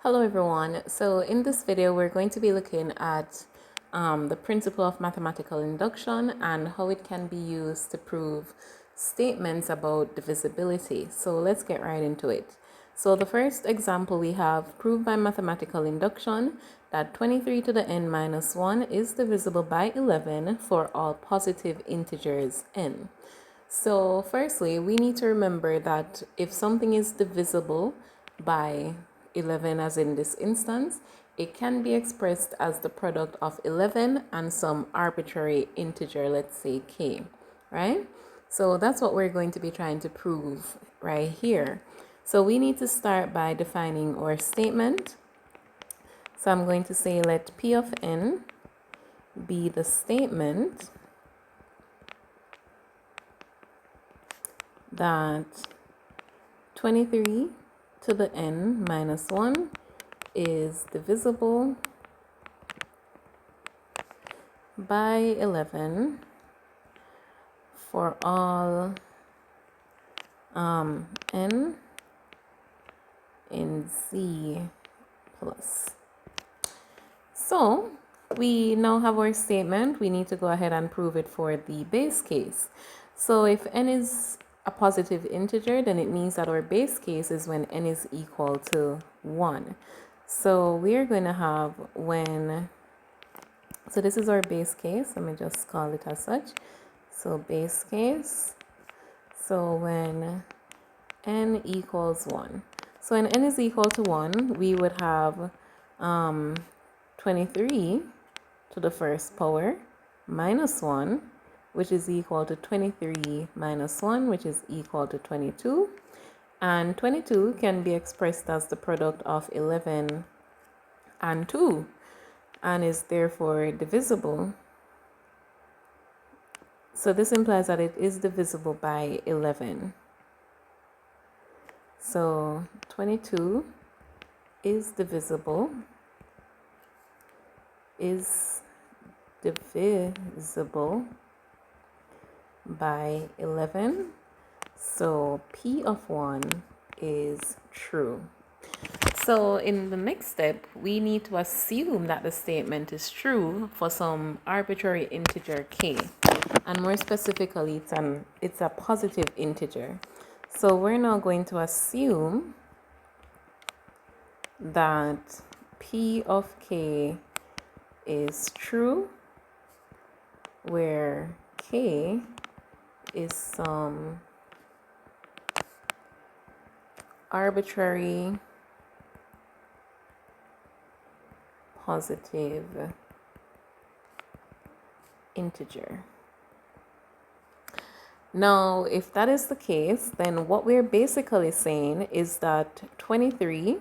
Hello everyone. So in this video we're going to be looking at the principle of mathematical induction and how it can be used to prove statements about divisibility. So let's get right into it. So the first example we have: prove by mathematical induction that 23 to the n minus 1 is divisible by 11 for all positive integers n. So firstly, we need to remember that if something is divisible by 11, as in this instance, it can be expressed as the product of 11 and some arbitrary integer, let's say k, right? So that's what we're going to be trying to prove right here. So we need to start by defining our statement. So I'm going to say let P of n be the statement that 23 to the n minus 1 is divisible by 11 for all n in z plus. So we now have our statement. We need to go ahead and prove it for the base case. So if n is a positive integer, then it means that our base case is when n is equal to 1. So we are going to have so this is our base case. Let me just call it as such. So base case. So when n equals 1. So when n is equal to 1, we would have 23 to the first power minus 1, which is equal to 23 minus 1, which is equal to 22. And 22 can be expressed as the product of 11 and 2 and is therefore divisible. So this implies that it is divisible by 11. So 22 is divisible by 11. So P of 1 is true. So in the next step, we need to assume that the statement is true for some arbitrary integer k. And more specifically, it's a positive integer. So we're now going to assume that P of k is true, where k is some arbitrary positive integer. Now, if that is the case, then what we're basically saying is that 23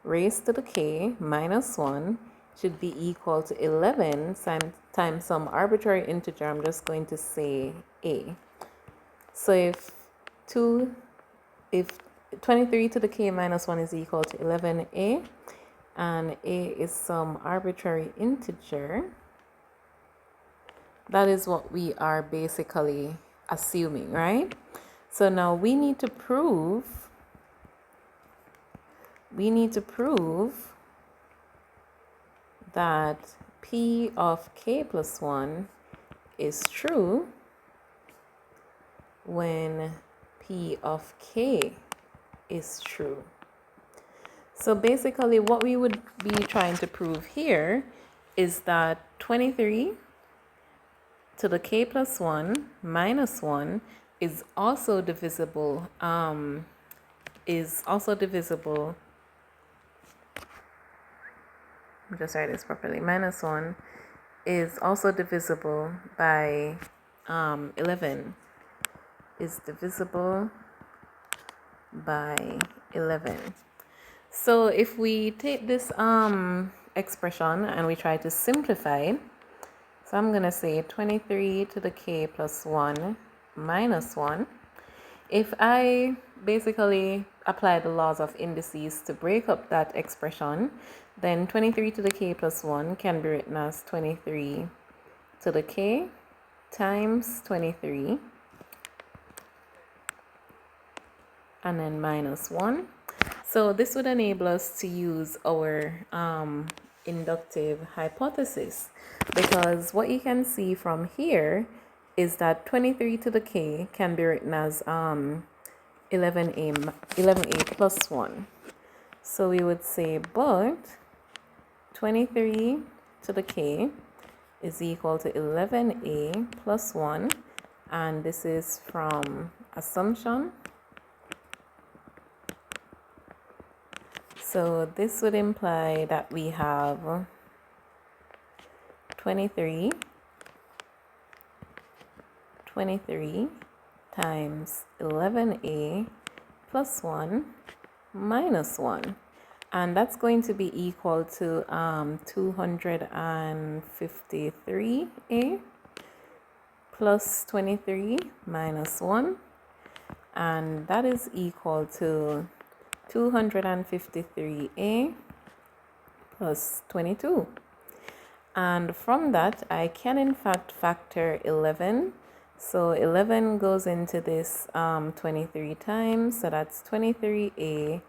raised to the k minus 1 should be equal to 11 times some arbitrary integer. I'm just going to say a. So if 23 to the k minus 1 is equal to 11a, and a is some arbitrary integer, that is what we are basically assuming, right? So now we need to prove that P of k plus 1 is true when P of k is true. So basically what we would be trying to prove here is that 23 to the k plus 1 minus 1 is also divisible, let me just write this properly, minus 1 is also divisible by 11, is divisible by 11. So if we take this expression and we try to simplify it, so I'm going to say 23 to the k plus 1 minus 1. If I basically apply the laws of indices to break up that expression, then 23 to the k plus 1 can be written as 23 to the k times 23 and then minus 1. So this would enable us to use our inductive hypothesis, because what you can see from here is that 23 to the k can be written as 11a plus 1. So we would say, but 23 to the k is equal to 11a plus 1, and this is from assumption. So this would imply that we have 23 times 11a plus 1 minus 1. And that's going to be equal to 253a plus 23 minus 1. And that is equal to 253a plus 22. And from that, I can in fact factor 11. So 11 goes into this 23 times. So that's 23a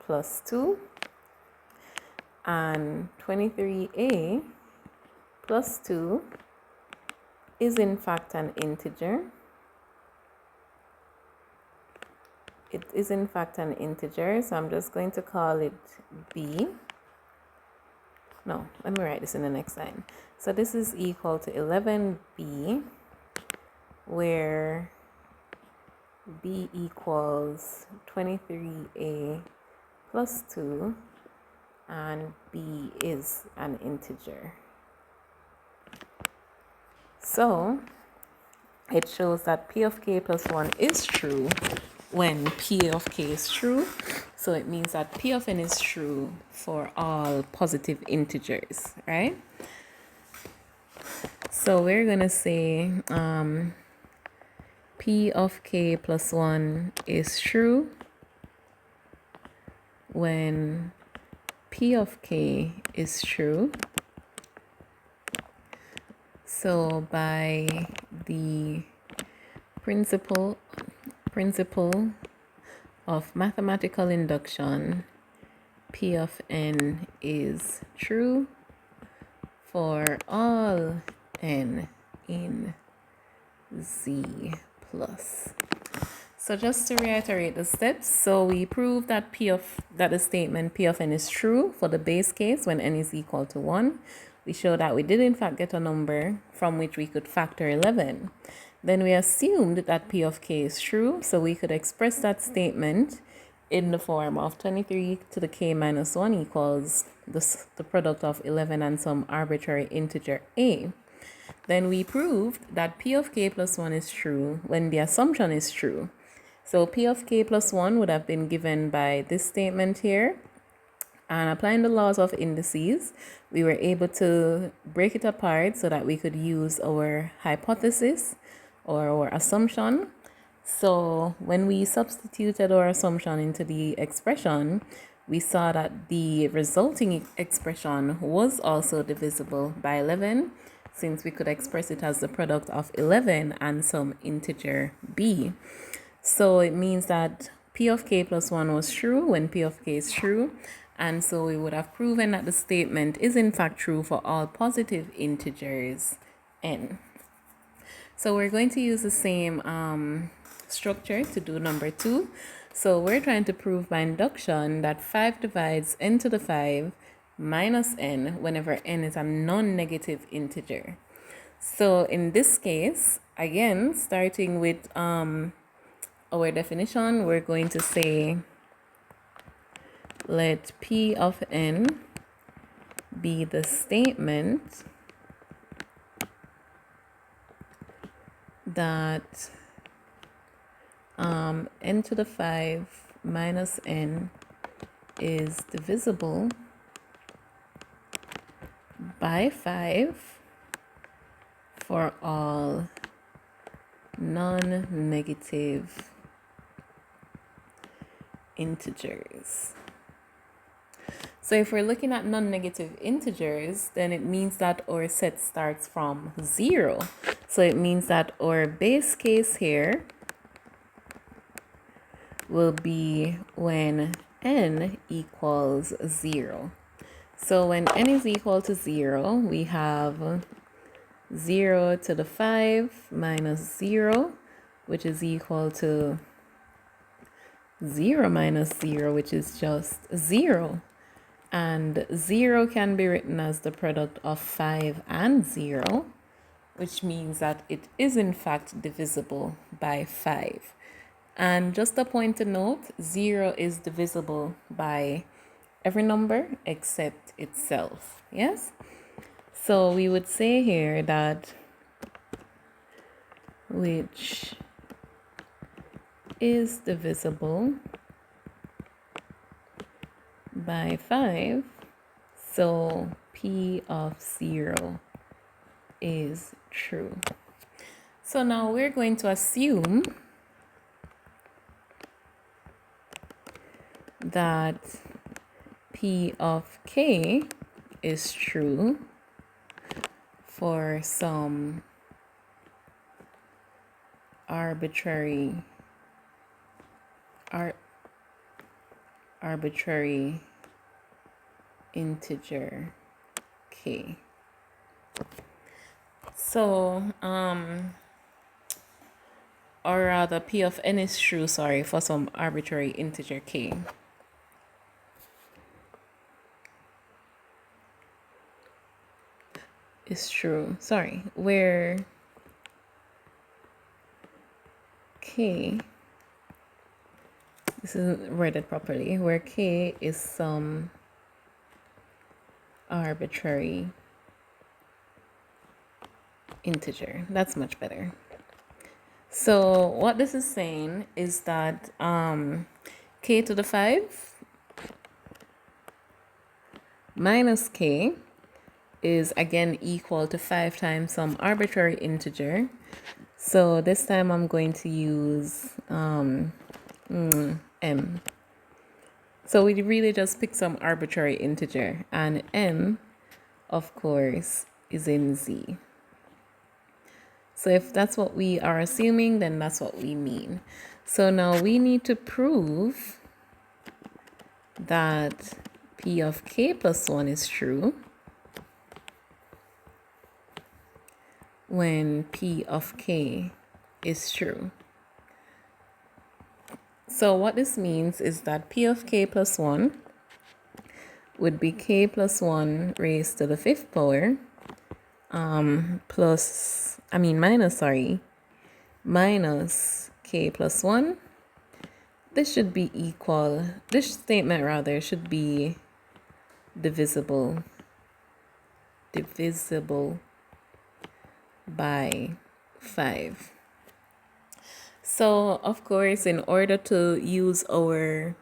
plus 2. And 23a plus 2 is in fact an integer. It is in fact an integer, so I'm just going to call it b. No, let me write this in the next line. So this is equal to 11b, where b equals 23a plus 2, and b is an integer. So it shows that p of k plus 1 is true when p of k is true. So it means that p of n is true for all positive integers, right? So we're going to say p of k plus 1 is true when p of k is true. So by the principle of mathematical induction, p of n is true for all n in Z plus. So just to reiterate the steps, so we proved that the statement p of n is true for the base case when n is equal to 1. We showed that we did in fact get a number from which we could factor 11. Then we assumed that p of k is true, so we could express that statement in the form of 23 to the k minus 1 equals the product of 11 and some arbitrary integer a. Then we proved that p of k plus 1 is true when the assumption is true. So p of k plus 1 would have been given by this statement here. And applying the laws of indices, we were able to break it apart so that we could use our hypothesis or our assumption. So when we substituted our assumption into the expression, we saw that the resulting expression was also divisible by 11, since we could express it as the product of 11 and some integer b. So it means that p of k plus 1 was true when p of k is true. And so we would have proven that the statement is in fact true for all positive integers n. So we're going to use the same structure to do number 2. So we're trying to prove by induction that 5 divides n to the 5 minus n whenever n is a non-negative integer. So in this case, again, starting with our definition, we're going to say let p of n be the statement that n to the 5 minus n is divisible by 5 for all non-negative integers. So if we're looking at non-negative integers, then it means that our set starts from 0. So it means that our base case here will be when n equals 0. So when n is equal to 0, we have 0 to the 5 minus 0, which is equal to 0 minus 0, which is just 0. And 0 can be written as the product of 5 and 0, which means that it is in fact divisible by 5. And just a point to note, 0 is divisible by every number except itself. Yes? So we would say here that which is divisible by 5. So P of 0 is true. So now we're going to assume that P of K is true for some arbitrary integer K. So, or rather, P of n is true, sorry, for some arbitrary integer K. Is true, sorry, where K, this isn't worded properly, where K is some arbitrary integer. That's much better. So what this is saying is that K to the 5 minus K is again equal to 5 times some arbitrary integer. So this time I'm going to use m. So we really just pick some arbitrary integer, and m, of course, is in Z. So if that's what we are assuming, then that's what we mean. So now we need to prove that P of K plus 1 is true when P of K is true. So what this means is that P of K plus 1 would be K plus 1 raised to the 5th power minus K plus 1. This should be equal, this statement rather should be divisible by 5. So of course, in order to use our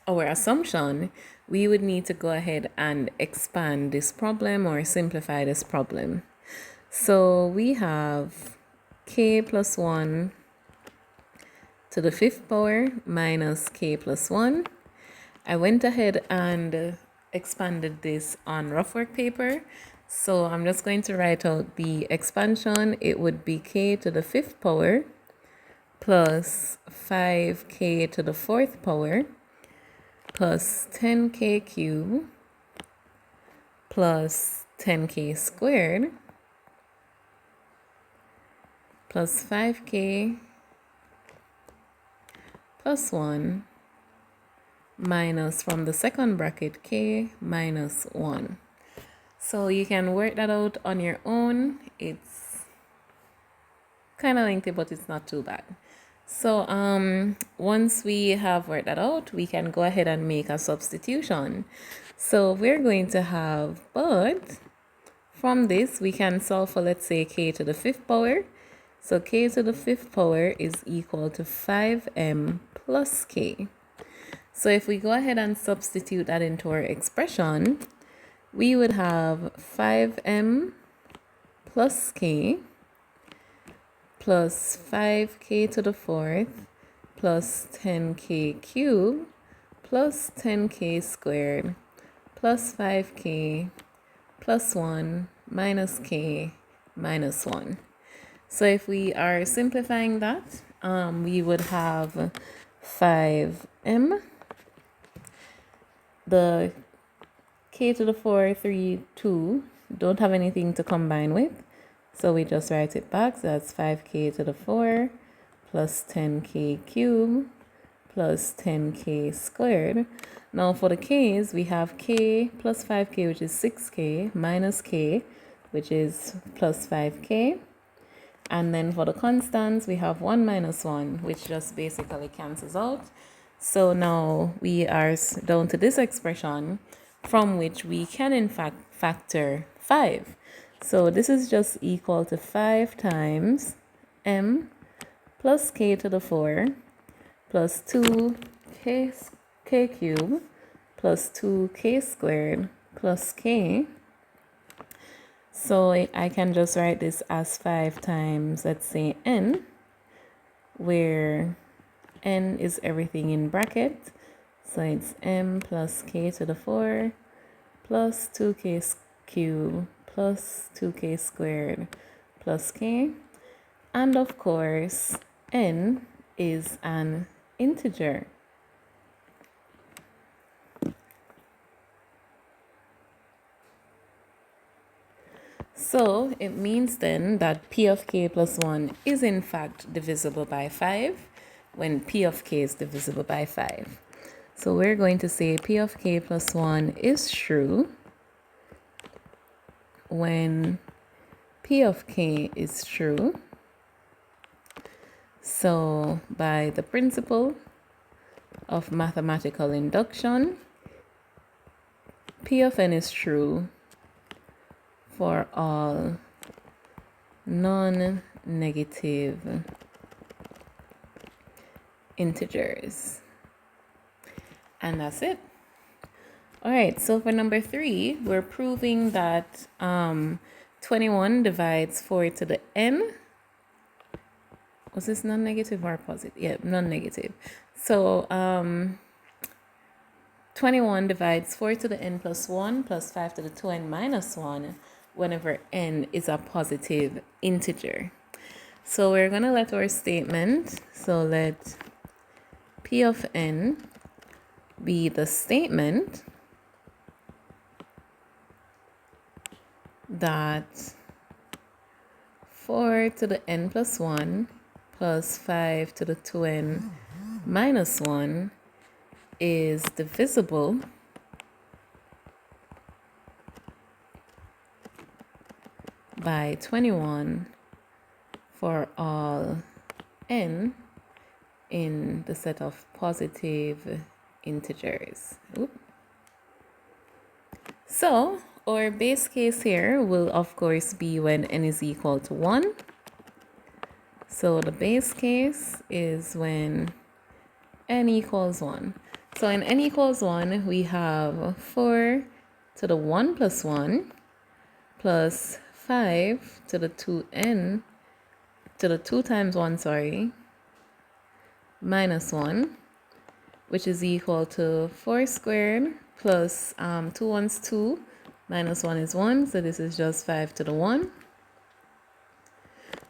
assumption, we would need to go ahead and expand this problem or simplify this problem. So we have K plus 1 to the 5th power minus K plus 1. I went ahead and expanded this on rough work paper. So I'm just going to write out the expansion. It would be K to the 5th power plus 5K to the 4th power plus 10K cubed plus 10K squared plus 5K plus 1 minus, from the second bracket, K minus 1. So you can work that out on your own. It's kind of lengthy, but it's not too bad. So once we have worked that out, we can go ahead and make a substitution. So we're going to have, but from this, we can solve for, let's say, K to the 5th power. So K to the 5th power is equal to 5m plus K. So if we go ahead and substitute that into our expression, we would have 5m plus K plus 5K to the 4th plus 10K cubed plus 10K squared plus 5K plus 1 minus K minus 1. So if we are simplifying that, we would have 5m. The k to the 4, 3, 2 don't have anything to combine with, so we just write it back. So that's 5k to the 4 plus 10k cubed plus 10k squared. Now for the k's, we have k plus 5k, which is 6k, minus k, which is plus 5k. And then for the constants, we have 1 minus 1, which just basically cancels out. So now we are down to this expression from which we can in fact factor 5. So this is just equal to 5 times m plus k to the 4 plus 2k k cubed plus 2k squared plus k. So I can just write this as 5 times, let's say, n, where n is everything in bracket. So it's m plus k to the 4 plus 2k cubed plus 2k squared plus k. And of course, n is an integer. So it means then that p of k plus 1 is in fact divisible by 5 when p of k is divisible by 5. So we're going to say p of k plus 1 is true when p of k is true. So by the principle of mathematical induction, p of n is true for all non-negative integers. And that's it. All right, so for number 3, we're proving that 21 divides 4 to the n. Was this non-negative or positive? Yeah, non-negative. So 21 divides 4 to the n plus 1 plus 5 to the 2n minus 1 whenever n is a positive integer. So we're going to let our statement, so let p of n be the statement that 4 to the n plus 1 plus 5 to the 2n minus 1 is divisible by 21 for all n in the set of positive integers. Oop. So our base case here will of course be when n is equal to 1. So the base case is when n equals 1. So in n equals 1, we have 4 to the 1 plus 1 plus 5 to the 2n to the 2 times 1, minus 1, which is equal to 4 squared plus 2 ones 2, minus 1 is 1, so this is just 5 to the 1.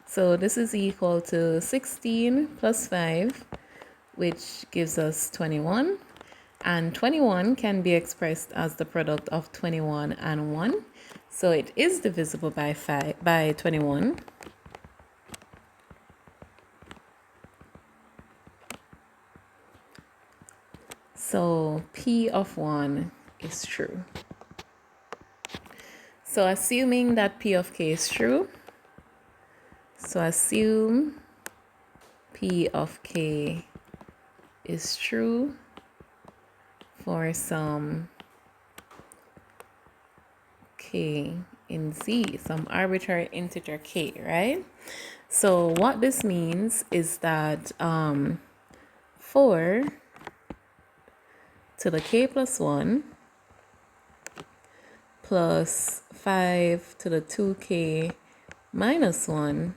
So this is equal to 16 plus 5, which gives us 21. And 21 can be expressed as the product of 21 and 1. So it is divisible by 21. So p of 1 is true. So assuming that p of k is true, so assume p of k is true for some k in z, some arbitrary integer k, right? So what this means is that 4 to the k plus 1 plus 5 to the 2k minus 1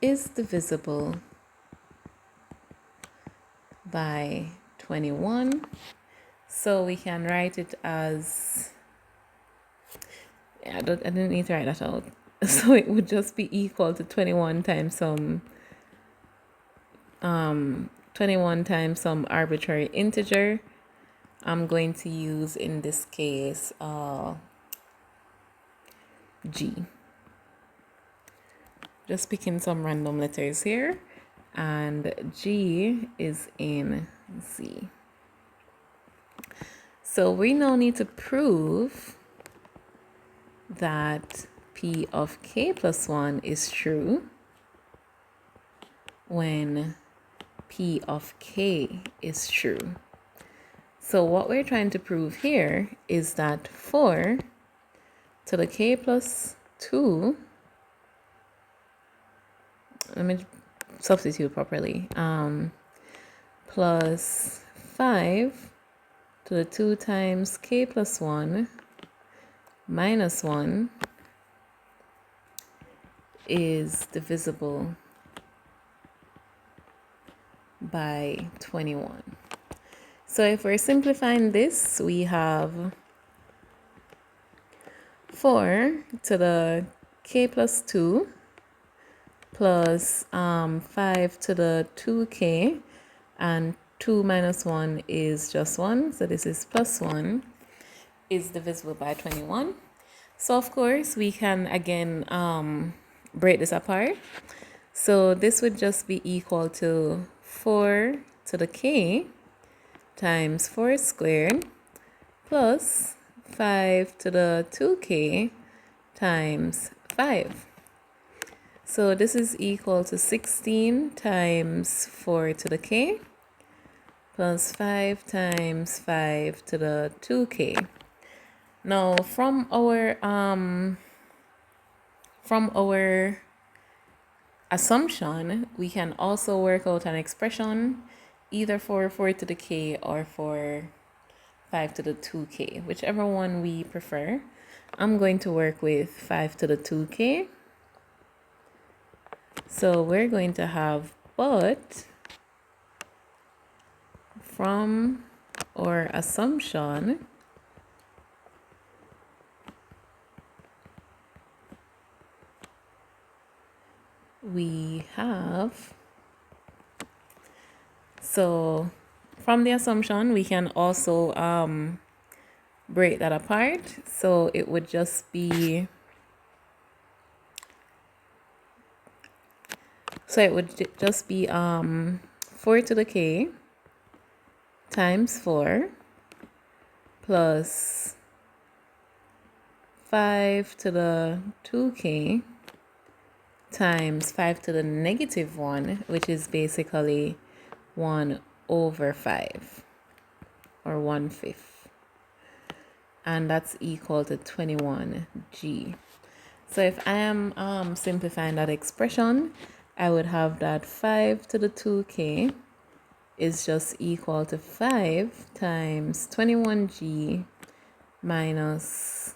is divisible by 21. So we can write it as, I didn't need to write that out. So it would just be equal to 21 times some 21 times some arbitrary integer. I'm going to use, in this case, G. Just picking some random letters here, and G is in Z. So we now need to prove that P of K plus 1 is true when P of K is true. So what we're trying to prove here is that 4 to the K plus 2, let me substitute properly, plus 5 to the 2 times K plus 1 minus 1 is divisible by 21. So if we're simplifying this, we have 4 to the K plus 2 plus 5 to the 2K, and 2 minus 1 is just 1, so this is plus 1, is divisible by 21. So of course we can again break this apart. So this would just be equal to 4 to the K times 4 squared plus 5 to the 2K times 5. So this is equal to 16 times 4 to the K plus 5 times 5 to the 2K. Now from our assumption, we can also work out an expression either for 4 to the K or for 5 to the 2K, whichever one we prefer. I'm going to work with 5 to the 2K. So we're going to have, but from our assumption, we have, so from the assumption, we can also break that apart. So it would just be, 4 to the K times 4 plus 5 to the 2K times 5 to the negative 1, which is basically 1 over 5, or 1/5. And that's equal to 21G. So if I am simplifying that expression, I would have that 5 to the 2K is just equal to 5 times 21G minus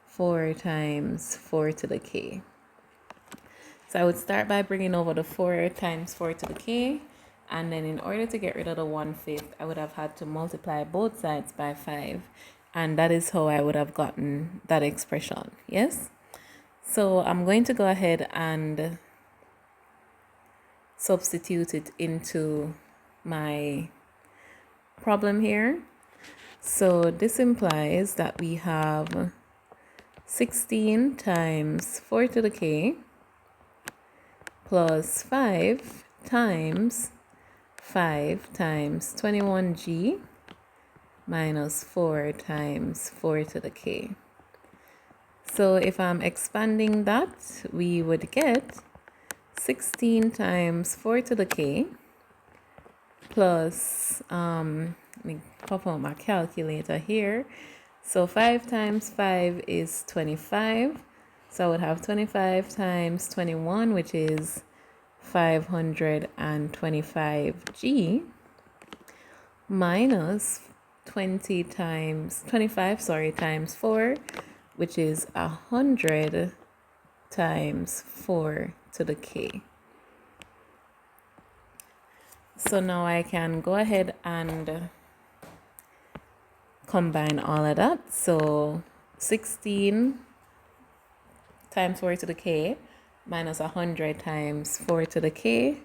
4 times 4 to the K. So I would start by bringing over the 4 times 4 to the K, and then in order to get rid of the 1/5, I would have had to multiply both sides by 5, and that is how I would have gotten that expression. Yes? So I'm going to go ahead and substitute it into my problem here. So this implies that we have 16 times 4 to the K plus 5 times 21G minus 4 times 4 to the K. So if I'm expanding that, we would get 16 times 4 to the K plus, let me pop out my calculator here. So 5 times 5 is 25. So I would have 25 times 21, which is 525G, minus 25 times 4, which is 100 times 4 to the K. So now I can go ahead and combine all of that. So 16 times 4 to the K minus 100 times 4 to the K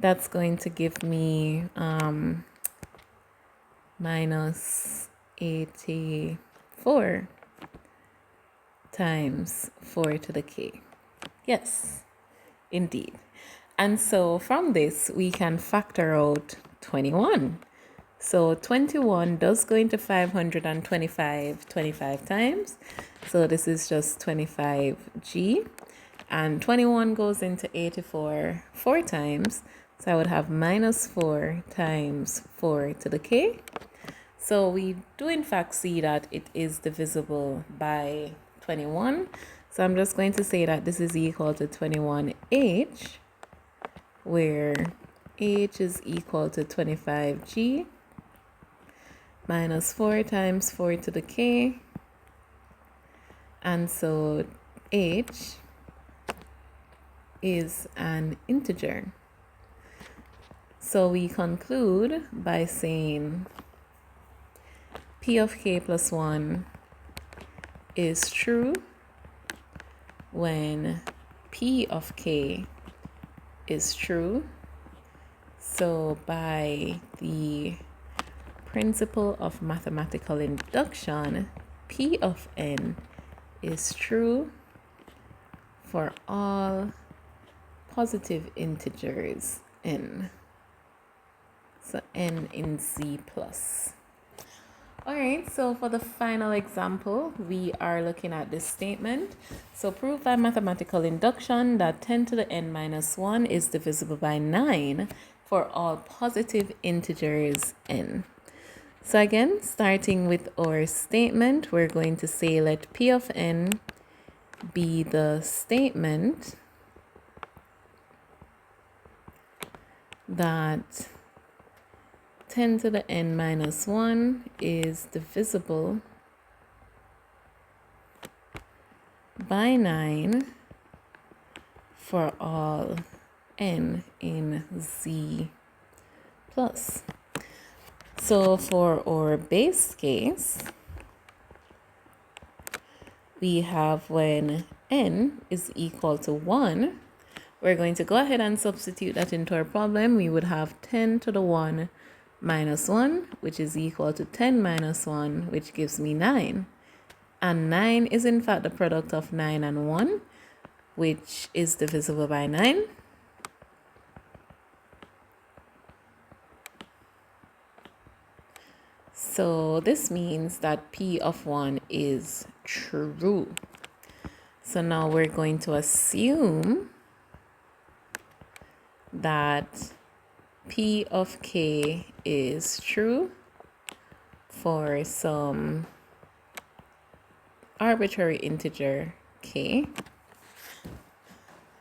That's going to give me minus 84 times 4 to the k. Yes, indeed. And so from this, we can factor out 21. So 21 does go into 525 times. So this is just 25g. And 21 goes into 84 4 times. So I would have minus 4 times 4 to the k. So we do in fact see that it is divisible by 21. So I'm just going to say that this is equal to 21h, where h is equal to 25g minus 4 times 4 to the k. And so h is an integer. So we conclude by saying p of k plus 1 is true when p of k is true. So by the principle of mathematical induction, p of n is true for all positive integers n. So n in z plus. All right, so for the final example, we are looking at this statement. So prove by mathematical induction that 10 to the n minus 1 is divisible by 9 for all positive integers n. So again, starting with our statement, we're going to say let p of n be the statement that 10 to the n minus 1 is divisible by 9 for all n in z plus. So for our base case, we have when n is equal to 1, we're going to go ahead and substitute that into our problem. We would have 10 to the 1 minus 1, which is equal to 10 minus 1, which gives me 9. And 9 is in fact the product of 9 and 1, which is divisible by 9. So this means that p of 1 is true. So now we're going to assume that p of k is true for some arbitrary integer k,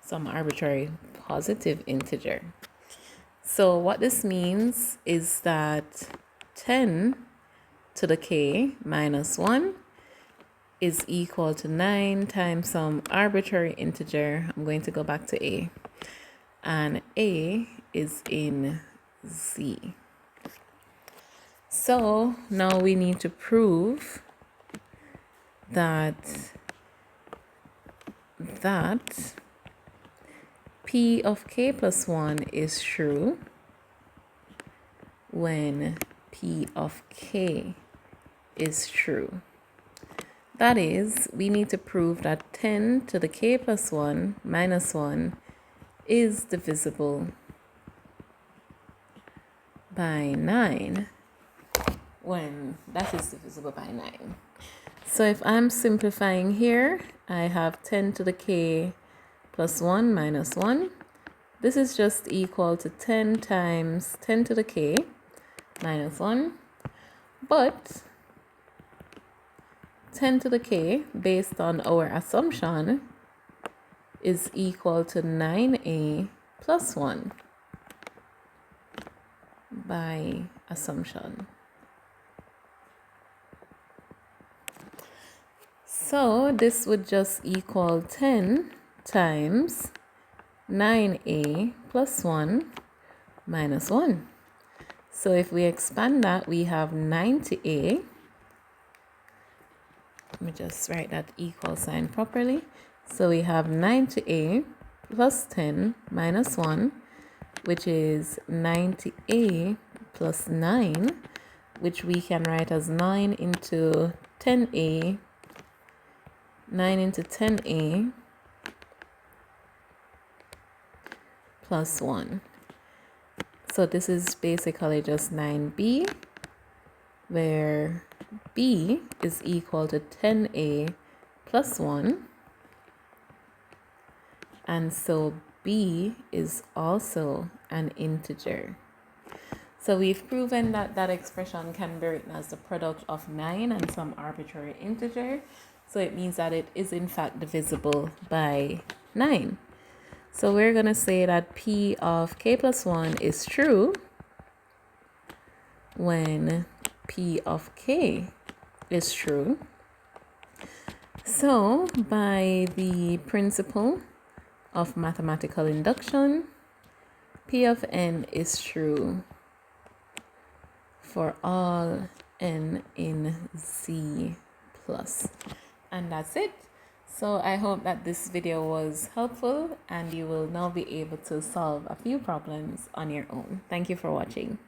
some arbitrary positive integer. So what this means is that 10 to the k minus 1 is equal to 9 times some arbitrary integer. I'm going to go back to a. And a is in z. So now we need to prove that p of k plus 1 is true when p of k is true. That is, we need to prove that 10 to the k plus 1 minus 1 is divisible by 9 when that is divisible by 9. So if I'm simplifying here, I have 10 to the k plus 1 minus 1. This is just equal to 10 times 10 to the k minus 1. But 10 to the k, based on our assumption, is equal to 9a plus 1 by assumption. So this would just equal 10 times 9a plus 1 minus 1. So if we expand that, we have 90a. Let me just write that equal sign properly. So we have 90a plus 10 minus 1. which is 90a plus 9, which we can write as 9 into 10a, 9 into 10a plus 1. So this is basically just 9b, where b is equal to 10a plus 1. And so b is also an integer. So we've proven that that expression can be written as the product of 9 and some arbitrary integer. So it means that it is in fact divisible by 9. So we're going to say that p of k plus 1 is true when p of k is true. So by the principle of mathematical induction, p of n is true for all n in Z plus. And that's it. So I hope that this video was helpful and you will now be able to solve a few problems on your own. Thank you for watching.